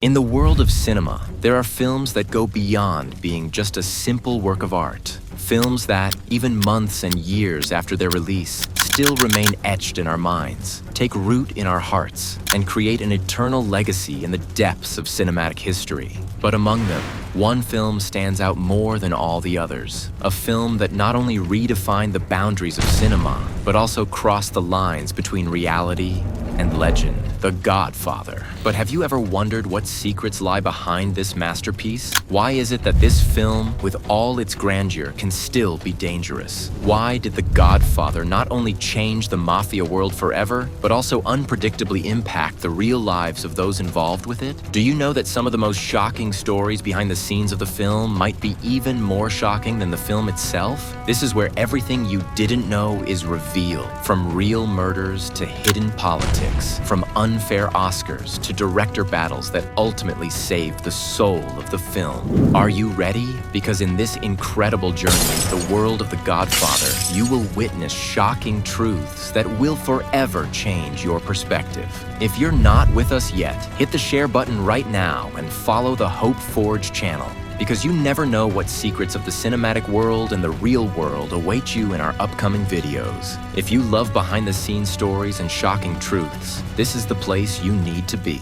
In the world of cinema, there are films that go beyond being just a simple work of art. Films that, even months and years after their release, still remain etched in our minds, take root in our hearts, and create an eternal legacy in the depths of cinematic history. But among them, one film stands out more than all the others. A film that not only redefined the boundaries of cinema, but also crossed the lines between reality and legend. The Godfather. But have you ever wondered what secrets lie behind this masterpiece? Why is it that this film, with all its grandeur, can still be dangerous? Why did The Godfather not only change the Mafia world forever, but also unpredictably impact the real lives of those involved with it? Do you know that some of the most shocking stories behind the scenes of the film might be even more shocking than the film itself? This is where everything you didn't know is revealed. From real murders to hidden politics, from unfair Oscars to director battles that ultimately saved the soul of the film. Are you ready? Because in this incredible journey into the world of The Godfather, you will witness shocking truths that will forever change your perspective. If you're not with us yet, hit the share button right now and follow the Hope Forge channel, because you never know what secrets of the cinematic world and the real world await you in our upcoming videos. If you love behind-the-scenes stories and shocking truths, this is the place you need to be.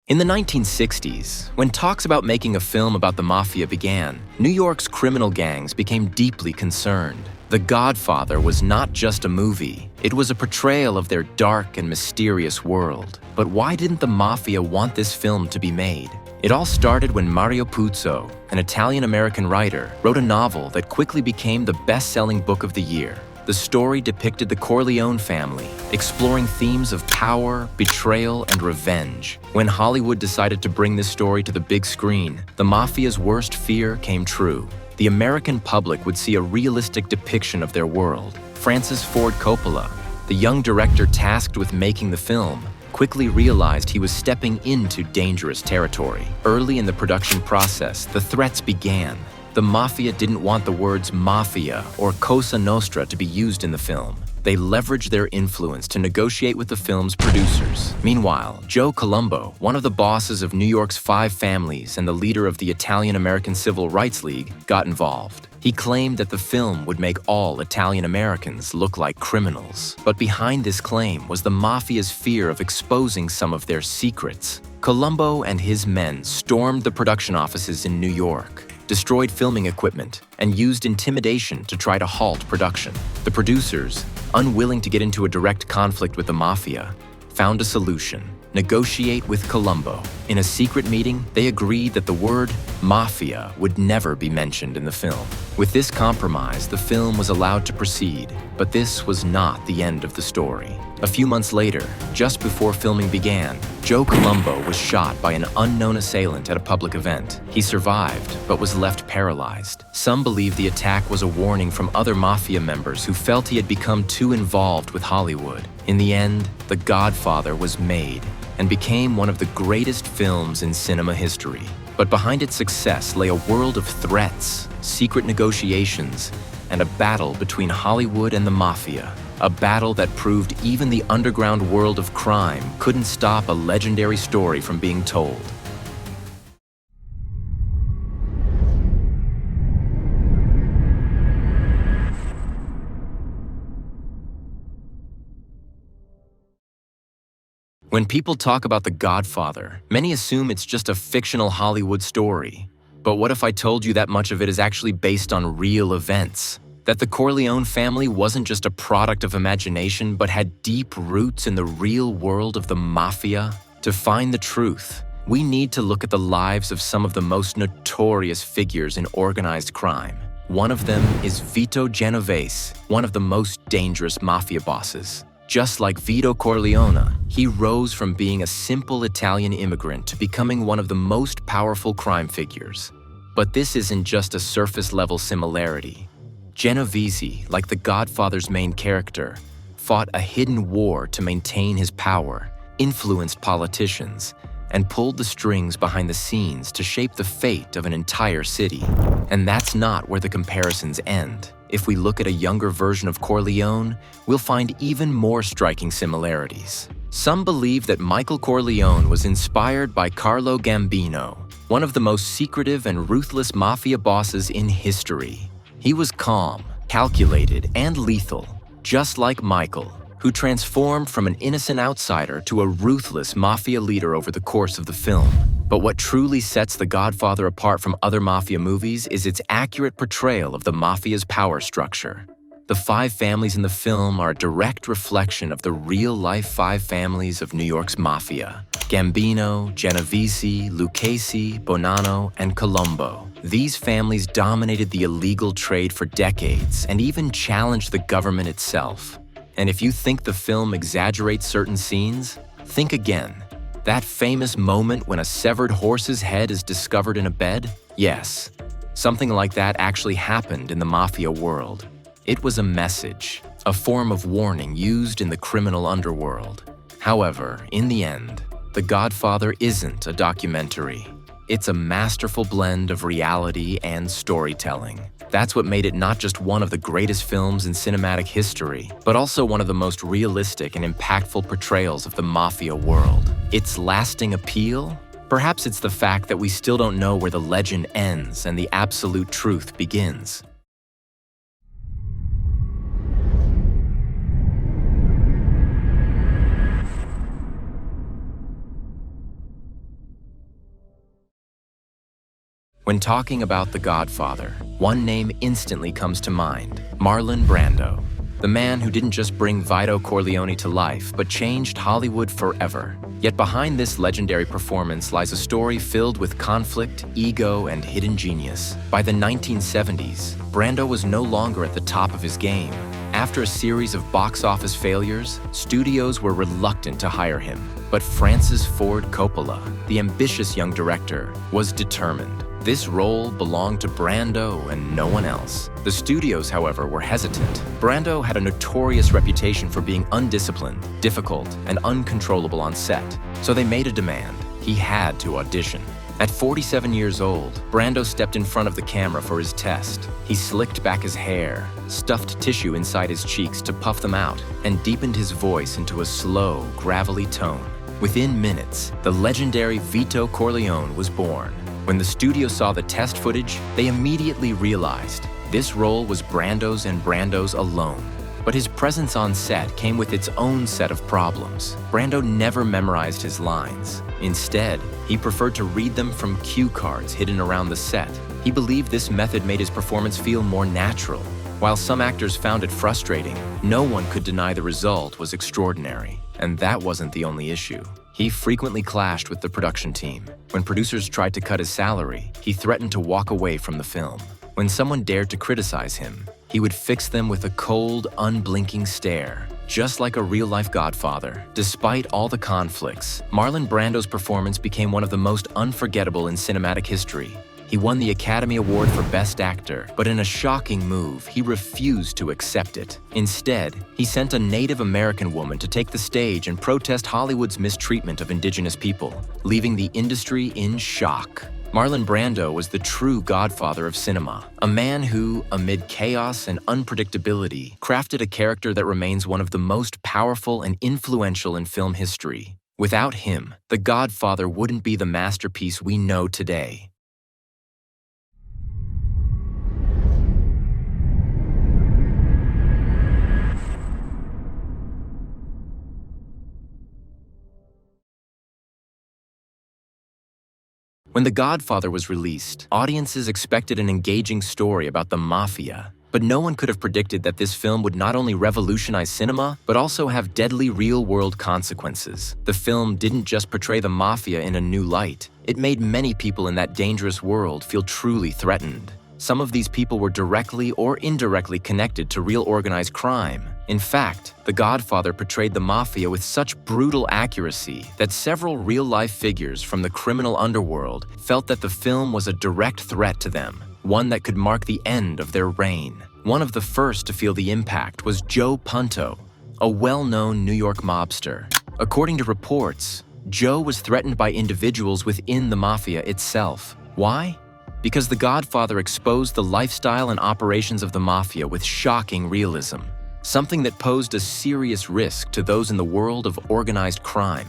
In the 1960s, when talks about making a film about the Mafia began, New York's criminal gangs became deeply concerned. The Godfather was not just a movie, it was a portrayal of their dark and mysterious world. But why didn't the Mafia want this film to be made? It all started when Mario Puzo, an Italian-American writer, wrote a novel that quickly became the best-selling book of the year. The story depicted the Corleone family, exploring themes of power, betrayal, and revenge. When Hollywood decided to bring this story to the big screen, the Mafia's worst fear came true. The American public would see a realistic depiction of their world. Francis Ford Coppola, the young director tasked with making the film, quickly realized he was stepping into dangerous territory. Early in the production process, the threats began. The Mafia didn't want the words Mafia or Cosa Nostra to be used in the film. They leveraged their influence to negotiate with the film's producers. Meanwhile, Joe Colombo, one of the bosses of New York's 5 families and the leader of the Italian-American Civil Rights League, got involved. He claimed that the film would make all Italian-Americans look like criminals. But behind this claim was the Mafia's fear of exposing some of their secrets. Colombo and his men stormed the production offices in New York, destroyed filming equipment, and used intimidation to try to halt production. The producers, unwilling to get into a direct conflict with the Mafia, found a solution: negotiate with Colombo. In a secret meeting, they agreed that the word Mafia would never be mentioned in the film. With this compromise, the film was allowed to proceed, but this was not the end of the story. A few months later, just before filming began, Joe Colombo was shot by an unknown assailant at a public event. He survived, but was left paralyzed. Some believe the attack was a warning from other Mafia members who felt he had become too involved with Hollywood. In the end, The Godfather was made and became one of the greatest films in cinema history. But behind its success lay a world of threats, secret negotiations, and a battle between Hollywood and the Mafia. A battle that proved even the underground world of crime couldn't stop a legendary story from being told. When people talk about The Godfather, many assume it's just a fictional Hollywood story. But what if I told you that much of it is actually based on real events? That the Corleone family wasn't just a product of imagination, but had deep roots in the real world of the Mafia? To find the truth, we need to look at the lives of some of the most notorious figures in organized crime. One of them is Vito Genovese, one of the most dangerous Mafia bosses. Just like Vito Corleone, he rose from being a simple Italian immigrant to becoming one of the most powerful crime figures. But this isn't just a surface-level similarity. Genovese, like The Godfather's main character, fought a hidden war to maintain his power, influenced politicians, and pulled the strings behind the scenes to shape the fate of an entire city. And that's not where the comparisons end. If we look at a younger version of Corleone, we'll find even more striking similarities. Some believe that Michael Corleone was inspired by Carlo Gambino, one of the most secretive and ruthless mafia bosses in history. He was calm, calculated, and lethal, just like Michael, who transformed from an innocent outsider to a ruthless mafia leader over the course of the film. But what truly sets The Godfather apart from other mafia movies is its accurate portrayal of the mafia's power structure. The 5 families in the film are a direct reflection of the real-life 5 families of New York's mafia: Gambino, Genovese, Lucchese, Bonanno, and Colombo. These families dominated the illegal trade for decades and even challenged the government itself. And if you think the film exaggerates certain scenes, think again. That famous moment when a severed horse's head is discovered in a bed? Yes, something like that actually happened in the mafia world. It was a message, a form of warning used in the criminal underworld. However, in the end, The Godfather isn't a documentary. It's a masterful blend of reality and storytelling. That's what made it not just one of the greatest films in cinematic history, but also one of the most realistic and impactful portrayals of the mafia world. Its lasting appeal? Perhaps it's the fact that we still don't know where the legend ends and the absolute truth begins. When talking about The Godfather, one name instantly comes to mind: Marlon Brando. The man who didn't just bring Vito Corleone to life, but changed Hollywood forever. Yet behind this legendary performance lies a story filled with conflict, ego, and hidden genius. By the 1970s, Brando was no longer at the top of his game. After a series of box office failures, studios were reluctant to hire him. But Francis Ford Coppola, the ambitious young director, was determined. This role belonged to Brando and no one else. The studios, however, were hesitant. Brando had a notorious reputation for being undisciplined, difficult, and uncontrollable on set, so they made a demand. He had to audition. At 47 years old, Brando stepped in front of the camera for his test. He slicked back his hair, stuffed tissue inside his cheeks to puff them out, and deepened his voice into a slow, gravelly tone. Within minutes, the legendary Vito Corleone was born. When the studio saw the test footage, they immediately realized this role was Brando's and Brando's alone. But his presence on set came with its own set of problems. Brando never memorized his lines. Instead, he preferred to read them from cue cards hidden around the set. He believed this method made his performance feel more natural. While some actors found it frustrating, no one could deny the result was extraordinary. And that wasn't the only issue. He frequently clashed with the production team. When producers tried to cut his salary, he threatened to walk away from the film. When someone dared to criticize him, he would fix them with a cold, unblinking stare, just like a real-life Godfather. Despite all the conflicts, Marlon Brando's performance became one of the most unforgettable in cinematic history. He won the Academy Award for Best Actor, but in a shocking move, he refused to accept it. Instead, he sent a Native American woman to take the stage and protest Hollywood's mistreatment of indigenous people, leaving the industry in shock. Marlon Brando was the true godfather of cinema, a man who, amid chaos and unpredictability, crafted a character that remains one of the most powerful and influential in film history. Without him, The Godfather wouldn't be the masterpiece we know today. When The Godfather was released, audiences expected an engaging story about the Mafia. But no one could have predicted that this film would not only revolutionize cinema, but also have deadly real-world consequences. The film didn't just portray the Mafia in a new light. It made many people in that dangerous world feel truly threatened. Some of these people were directly or indirectly connected to real organized crime. In fact, The Godfather portrayed the Mafia with such brutal accuracy that several real-life figures from the criminal underworld felt that the film was a direct threat to them, one that could mark the end of their reign. One of the first to feel the impact was Joe Punto, a well-known New York mobster. According to reports, Joe was threatened by individuals within the Mafia itself. Why? Because The Godfather exposed the lifestyle and operations of the Mafia with shocking realism, something that posed a serious risk to those in the world of organized crime.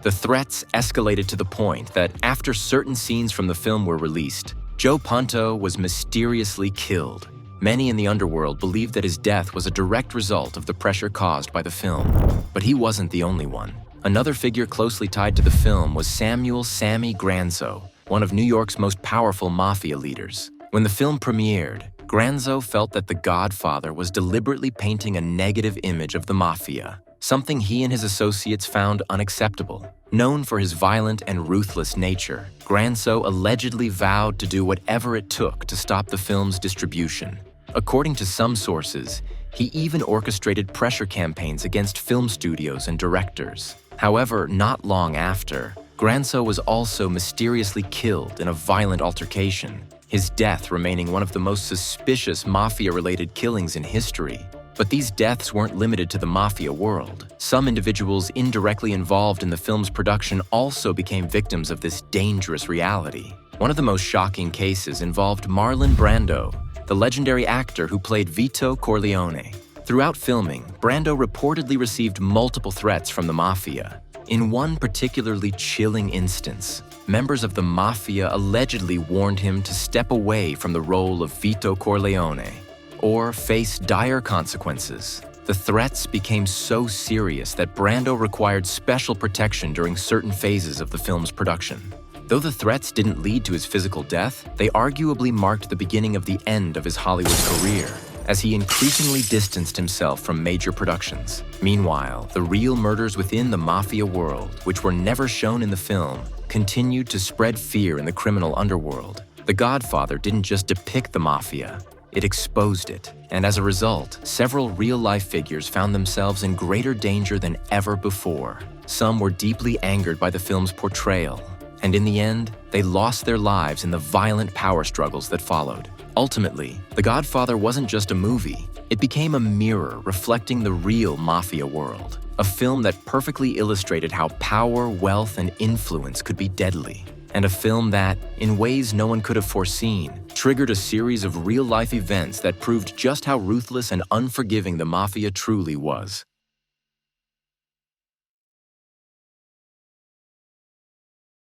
The threats escalated to the point that after certain scenes from the film were released, Joe Punto was mysteriously killed. Many in the underworld believed that his death was a direct result of the pressure caused by the film. But he wasn't the only one. Another figure closely tied to the film was Samuel "Sammy" Granzo, one of New York's most powerful mafia leaders. When the film premiered, Granzo felt that The Godfather was deliberately painting a negative image of the Mafia, something he and his associates found unacceptable. Known for his violent and ruthless nature, Granzo allegedly vowed to do whatever it took to stop the film's distribution. According to some sources, he even orchestrated pressure campaigns against film studios and directors. However, not long after, Granzo was also mysteriously killed in a violent altercation, his death remaining one of the most suspicious Mafia-related killings in history. But these deaths weren't limited to the Mafia world. Some individuals indirectly involved in the film's production also became victims of this dangerous reality. One of the most shocking cases involved Marlon Brando, the legendary actor who played Vito Corleone. Throughout filming, Brando reportedly received multiple threats from the Mafia. In one particularly chilling instance, members of the Mafia allegedly warned him to step away from the role of Vito Corleone or face dire consequences. The threats became so serious that Brando required special protection during certain phases of the film's production. Though the threats didn't lead to his physical death, they arguably marked the beginning of the end of his Hollywood career, as he increasingly distanced himself from major productions. Meanwhile, the real murders within the Mafia world, which were never shown in the film, continued to spread fear in the criminal underworld. The Godfather didn't just depict the Mafia, it exposed it. And as a result, several real-life figures found themselves in greater danger than ever before. Some were deeply angered by the film's portrayal, and in the end, they lost their lives in the violent power struggles that followed. Ultimately, The Godfather wasn't just a movie. It became a mirror reflecting the real Mafia world, a film that perfectly illustrated how power, wealth, and influence could be deadly, and a film that, in ways no one could have foreseen, triggered a series of real-life events that proved just how ruthless and unforgiving the Mafia truly was.